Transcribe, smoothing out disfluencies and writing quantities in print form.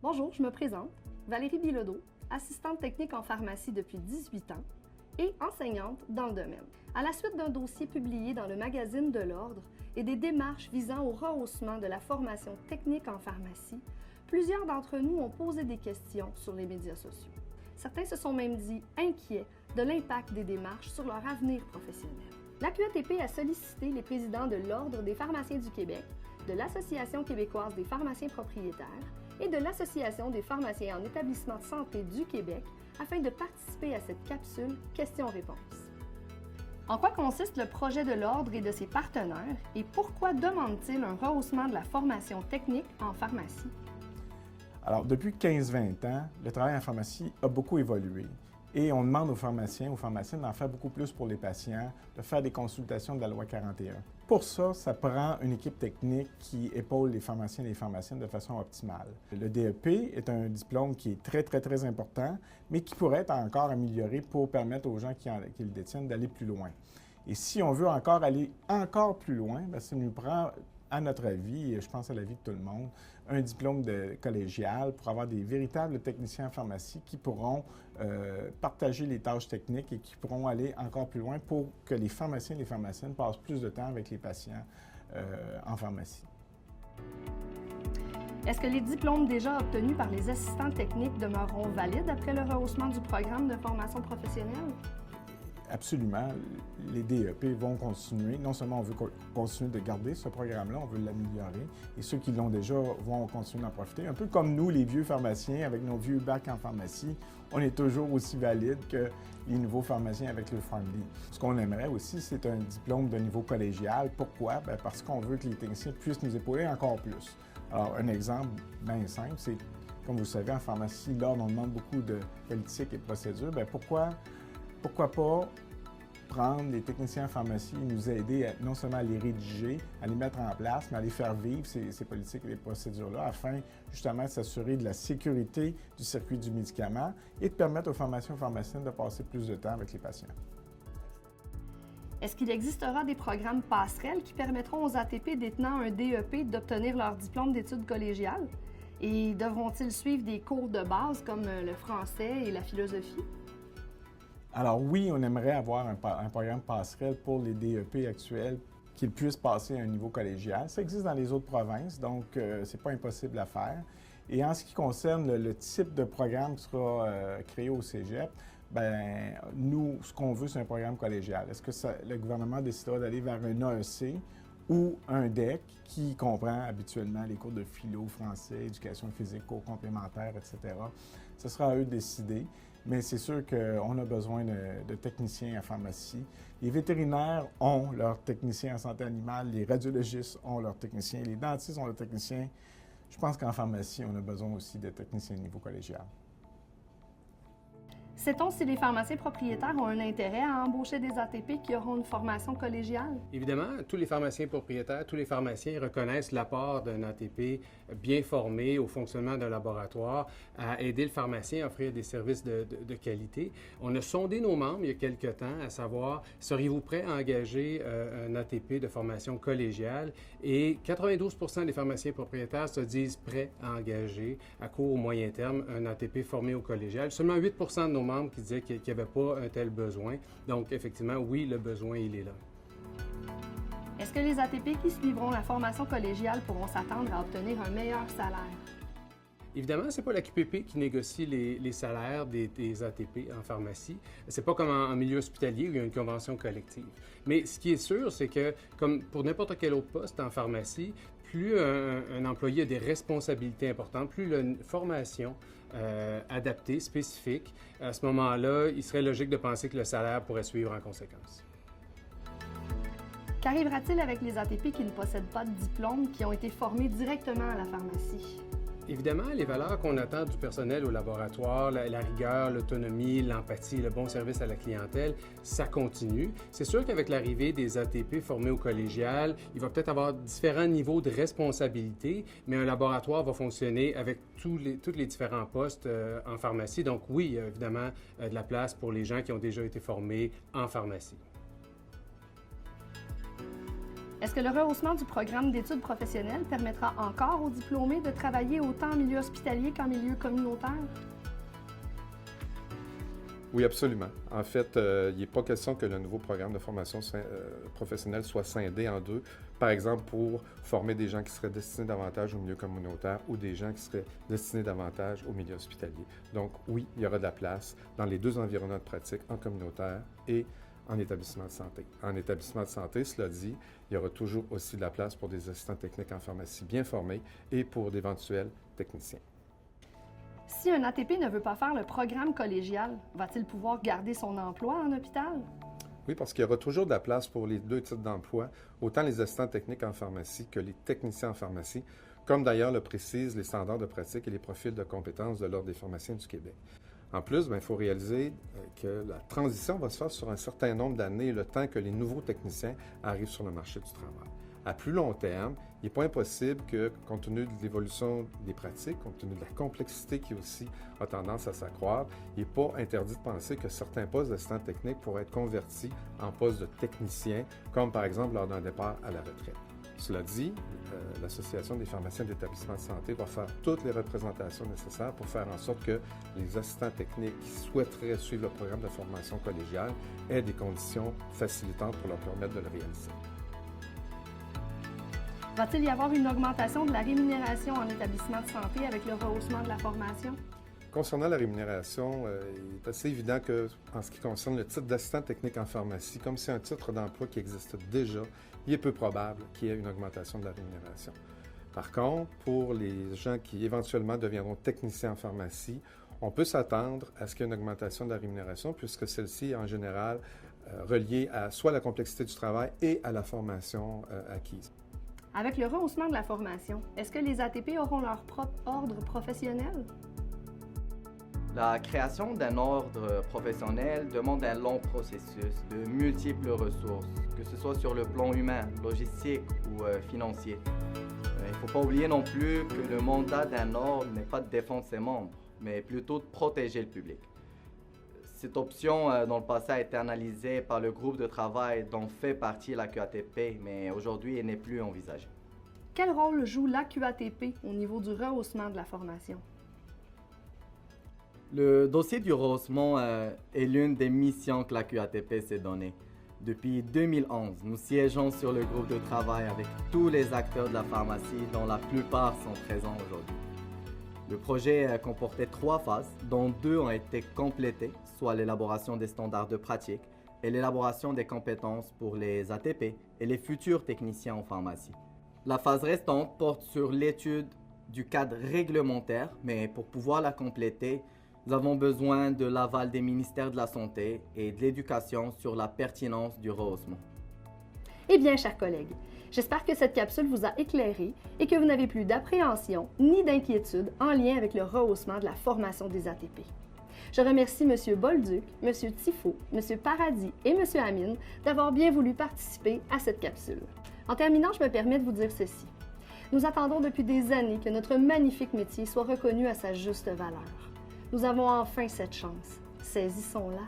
Bonjour, je me présente, Valérie Bilodeau, assistante technique en pharmacie depuis 18 ans et enseignante dans le domaine. À la suite d'un dossier publié dans le magazine de l'Ordre et des démarches visant au rehaussement de la formation technique en pharmacie, plusieurs d'entre nous ont posé des questions sur les médias sociaux. Certains se sont même dit inquiets de l'impact des démarches sur leur avenir professionnel. La QATP a sollicité les présidents de l'Ordre des pharmaciens du Québec, de l'Association québécoise des pharmaciens propriétaires et de l'Association des pharmaciens en établissement de santé du Québec afin de participer à cette capsule questions-réponses. En quoi consiste le projet de l'Ordre et de ses partenaires et pourquoi demandent-ils un rehaussement de la formation technique en pharmacie? Alors, depuis 15-20 ans, le travail en pharmacie a beaucoup évolué et on demande aux pharmaciens, aux pharmaciennes d'en faire beaucoup plus pour les patients, de faire des consultations de la loi 41. Pour ça, ça prend une équipe technique qui épaule les pharmaciens et les pharmaciennes de façon optimale. Le DEP est un diplôme qui est très important, mais qui pourrait être encore amélioré pour permettre aux gens qui le détiennent d'aller plus loin. Et si on veut encore aller encore plus loin, bien, ça nous prend, à notre avis, et je pense à l'avis de tout le monde, un diplôme de collégial pour avoir des véritables techniciens en pharmacie qui pourront partager les tâches techniques et qui pourront aller encore plus loin pour que les pharmaciens et les pharmaciennes passent plus de temps avec les patients en pharmacie. Est-ce que les diplômes déjà obtenus par les assistants techniques demeureront valides après le rehaussement du programme de formation professionnelle? Absolument. Les DEP vont continuer. Non seulement on veut continuer de garder ce programme-là, on veut l'améliorer. Et ceux qui l'ont déjà vont continuer d'en profiter. Un peu comme nous, les vieux pharmaciens, avec nos vieux bacs en pharmacie, on est toujours aussi valide que les nouveaux pharmaciens avec le PharmD. Ce qu'on aimerait aussi, c'est un diplôme de niveau collégial. Pourquoi? Bien, parce qu'on veut que les techniciens puissent nous épauler encore plus. Alors, un exemple bien simple, c'est, comme vous le savez, en pharmacie, l'Ordre, on demande beaucoup de politique et de procédures. Bien, pourquoi pas prendre les techniciens en pharmacie et nous aider non seulement à les rédiger, à les mettre en place, mais à les faire vivre, ces politiques et les procédures-là, afin justement de s'assurer de la sécurité du circuit du médicament et de permettre aux pharmaciens et aux pharmaciennes de passer plus de temps avec les patients. Est-ce qu'il existera des programmes passerelles qui permettront aux ATP détenant un DEP d'obtenir leur diplôme d'études collégiales? Et devront-ils suivre des cours de base comme le français et la philosophie? Alors oui, on aimerait avoir un programme passerelle pour les DEP actuels qu'ils puissent passer à un niveau collégial. Ça existe dans les autres provinces, donc c'est pas impossible à faire. Et en ce qui concerne le type de programme qui sera créé au Cégep, bien, nous, ce qu'on veut, c'est un programme collégial. Est-ce que le gouvernement décidera d'aller vers un AEC ou un DEC qui comprend habituellement les cours de philo, français, éducation physique, cours complémentaires, etc. Ce sera à eux de décider. Mais c'est sûr qu'on a besoin de techniciens en pharmacie. Les vétérinaires ont leurs techniciens en santé animale, les radiologistes ont leurs techniciens, les dentistes ont leurs techniciens. Je pense qu'en pharmacie, on a besoin aussi de techniciens au niveau collégial. Sait-on si les pharmaciens propriétaires ont un intérêt à embaucher des ATP qui auront une formation collégiale? Évidemment, tous les pharmaciens propriétaires, tous les pharmaciens reconnaissent l'apport d'un ATP bien formé au fonctionnement d'un laboratoire à aider le pharmacien à offrir des services de qualité. On a sondé nos membres il y a quelque temps à savoir, seriez-vous prêts à engager un ATP de formation collégiale? Et 92% des pharmaciens propriétaires se disent prêts à engager à court ou moyen terme un ATP formé au collégial. Seulement 8% de nos membres qui disaient qu'il n'y avait pas un tel besoin. Donc, effectivement, oui, le besoin, il est là. Est-ce que les ATP qui suivront la formation collégiale pourront s'attendre à obtenir un meilleur salaire? Évidemment, ce n'est pas la QPP qui négocie les salaires des ATP en pharmacie. Ce n'est pas comme en milieu hospitalier où il y a une convention collective. Mais ce qui est sûr, c'est que, comme pour n'importe quel autre poste en pharmacie, plus un employé a des responsabilités importantes, plus il a une formation adaptée, spécifique, à ce moment-là, il serait logique de penser que le salaire pourrait suivre en conséquence. Qu'arrivera-t-il avec les ATP qui ne possèdent pas de diplôme, qui ont été formés directement à la pharmacie? Évidemment, les valeurs qu'on attend du personnel au laboratoire, la rigueur, l'autonomie, l'empathie, le bon service à la clientèle, ça continue. C'est sûr qu'avec l'arrivée des ATP formés au collégial, il va peut-être avoir différents niveaux de responsabilité, mais un laboratoire va fonctionner avec tous les différents postes en pharmacie. Donc oui, il y a évidemment de la place pour les gens qui ont déjà été formés en pharmacie. Est-ce que le rehaussement du programme d'études professionnelles permettra encore aux diplômés de travailler autant en milieu hospitalier qu'en milieu communautaire? Oui, absolument. En fait, il n'est pas question que le nouveau programme de formation professionnelle soit scindé en deux. Par exemple, pour former des gens qui seraient destinés davantage au milieu communautaire ou des gens qui seraient destinés davantage au milieu hospitalier. Donc, oui, il y aura de la place dans les deux environnements de pratique, en communautaire et en établissement de santé. En établissement de santé, cela dit, il y aura toujours aussi de la place pour des assistants techniques en pharmacie bien formés et pour d'éventuels techniciens. Si un ATP ne veut pas faire le programme collégial, va-t-il pouvoir garder son emploi en hôpital? Oui, parce qu'il y aura toujours de la place pour les deux types d'emploi, autant les assistants techniques en pharmacie que les techniciens en pharmacie, comme d'ailleurs le précisent les standards de pratique et les profils de compétences de l'Ordre des pharmaciens du Québec. En plus, il faut réaliser que la transition va se faire sur un certain nombre d'années, le temps que les nouveaux techniciens arrivent sur le marché du travail. À plus long terme, il n'est pas impossible que, compte tenu de l'évolution des pratiques, compte tenu de la complexité qui aussi a tendance à s'accroître, il n'est pas interdit de penser que certains postes d'assistants techniques pourraient être convertis en postes de techniciens, comme par exemple lors d'un départ à la retraite. Cela dit, l'Association des pharmaciens d'établissements de santé va faire toutes les représentations nécessaires pour faire en sorte que les assistants techniques qui souhaiteraient suivre le programme de formation collégiale aient des conditions facilitantes pour leur permettre de le réaliser. Va-t-il y avoir une augmentation de la rémunération en établissement de santé avec le rehaussement de la formation? Concernant la rémunération, il est assez évident qu'en ce qui concerne le titre d'assistant technique en pharmacie, comme c'est un titre d'emploi qui existe déjà, il est peu probable qu'il y ait une augmentation de la rémunération. Par contre, pour les gens qui éventuellement deviendront techniciens en pharmacie, on peut s'attendre à ce qu'il y ait une augmentation de la rémunération puisque celle-ci est en général reliée à soit la complexité du travail et à la formation acquise. Avec le rehaussement de la formation, est-ce que les ATP auront leur propre ordre professionnel? La création d'un ordre professionnel demande un long processus de multiples ressources, que ce soit sur le plan humain, logistique ou financier. Il ne faut pas oublier non plus que le mandat d'un ordre n'est pas de défendre ses membres, mais plutôt de protéger le public. Cette option, dans le passé, a été analysée par le groupe de travail dont fait partie la QATP, mais aujourd'hui, elle n'est plus envisagée. Quel rôle joue la QATP au niveau du rehaussement de la formation? Le dossier du rehaussement est l'une des missions que la QATP s'est donnée. Depuis 2011, nous siégeons sur le groupe de travail avec tous les acteurs de la pharmacie, dont la plupart sont présents aujourd'hui. Le projet comportait 3 phases, dont 2 ont été complétées, soit l'élaboration des standards de pratique et l'élaboration des compétences pour les ATP et les futurs techniciens en pharmacie. La phase restante porte sur l'étude du cadre réglementaire, mais pour pouvoir la compléter, nous avons besoin de l'aval des ministères de la Santé et de l'Éducation sur la pertinence du rehaussement. Eh bien, chers collègues, j'espère que cette capsule vous a éclairé et que vous n'avez plus d'appréhension ni d'inquiétude en lien avec le rehaussement de la formation des ATP. Je remercie M. Bolduc, M. Tifo, M. Paradis et M. Amine d'avoir bien voulu participer à cette capsule. En terminant, je me permets de vous dire ceci. Nous attendons depuis des années que notre magnifique métier soit reconnu à sa juste valeur. Nous avons enfin cette chance. Saisissons-la.